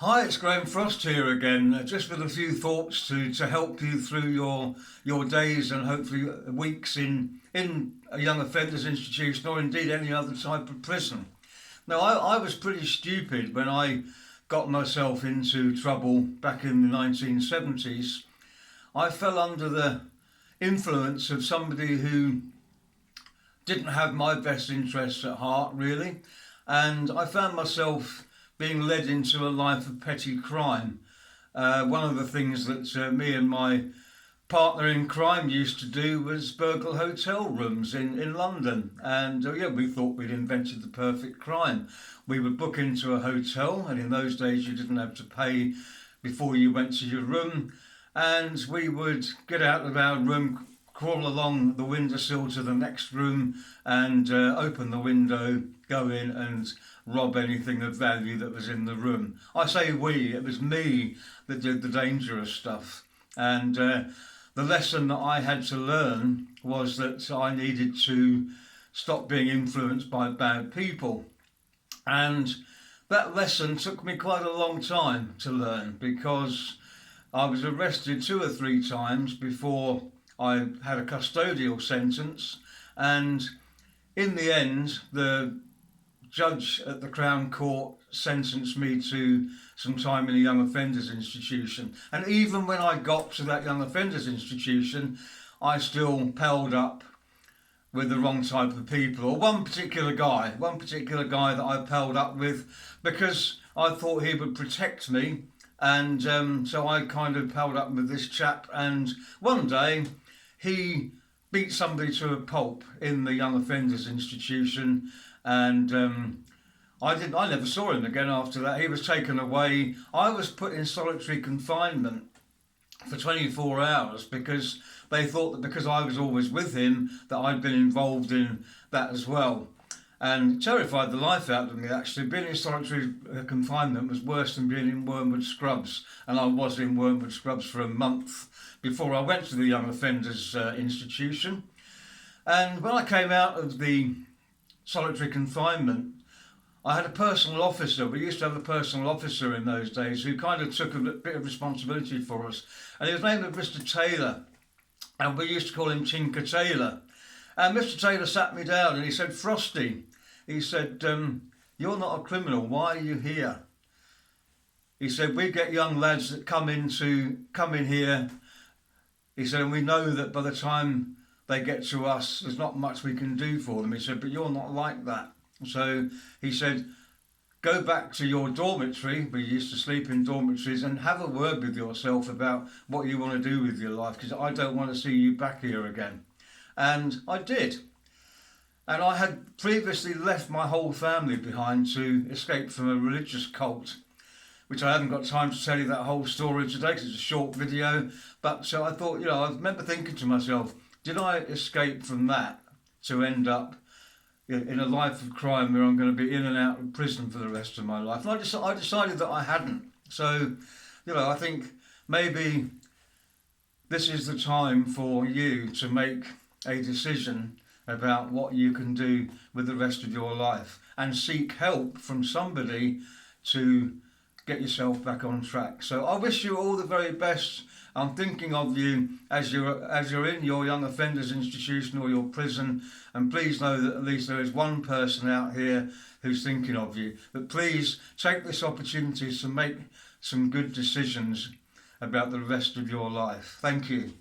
Hi, it's Graham Frost here again, just with a few thoughts to help you through your days and hopefully weeks in a young offenders institution or indeed any other type of prison. Now, I was pretty stupid when I got myself into trouble back in the 1970s. I fell under the influence of somebody who didn't have my best interests at heart, really, and I found myself being led into a life of petty crime. One of the things that me and my partner in crime used to do was burgle hotel rooms in London. And yeah, we thought we'd invented the perfect crime. We would book into a hotel, and in those days you didn't have to pay before you went to your room. And we would get out of our room, crawl along the windowsill to the next room and open the window, go in and rob anything of value that was in the room. I say we, it was me that did the dangerous stuff. And the lesson that I had to learn was that I needed to stop being influenced by bad people. And that lesson took me quite a long time to learn, because I was arrested 2 or 3 times before I had a custodial sentence, and in the end the judge at the Crown Court sentenced me to some time in a young offenders institution. And even when I got to that young offenders institution, I still palled up with the wrong type of people, or one particular guy that I palled up with because I thought he would protect me. And so I kind of palled up with this chap, and one day he beat somebody to a pulp in the young offenders institution, and I never saw him again after that. He was taken away. I was put in solitary confinement for 24 hours because they thought that because I was always with him that I'd been involved in that as well. And it terrified the life out of me, actually. Being in solitary confinement was worse than being in Wormwood Scrubs, and I was in Wormwood Scrubs for a month before I went to the young offenders institution. And when I came out of the solitary confinement, I had a personal officer. We used to have a personal officer in those days who kind of took a bit of responsibility for us. And he was named Mr. Taylor, and we used to call him Tinker Taylor. And Mr. Taylor sat me down and he said, "Frosty," he said, "you're not a criminal. Why are you here?" He said, "We get young lads that come in here," he said, "and we know that by the time they get to us, there's not much we can do for them." He said, "But you're not like that." So he said, "Go back to your dormitory," we used to sleep in dormitories, "and have a word with yourself about what you want to do with your life, because I don't want to see you back here again." And I did. And I had previously left my whole family behind to escape from a religious cult, which I haven't got time to tell you that whole story today because it's a short video. But so I thought, I remember thinking to myself, did I escape from that to end up in a life of crime where I'm going to be in and out of prison for the rest of my life? And I decided that I hadn't. So, I think maybe this is the time for you to make a decision about what you can do with the rest of your life and seek help from somebody to get yourself back on track. So I wish you all the very best. I'm thinking of you as you're in your young offenders institution or your prison, and please know that at least there is one person out here who's thinking of you. But please take this opportunity to make some good decisions about the rest of your life. Thank you.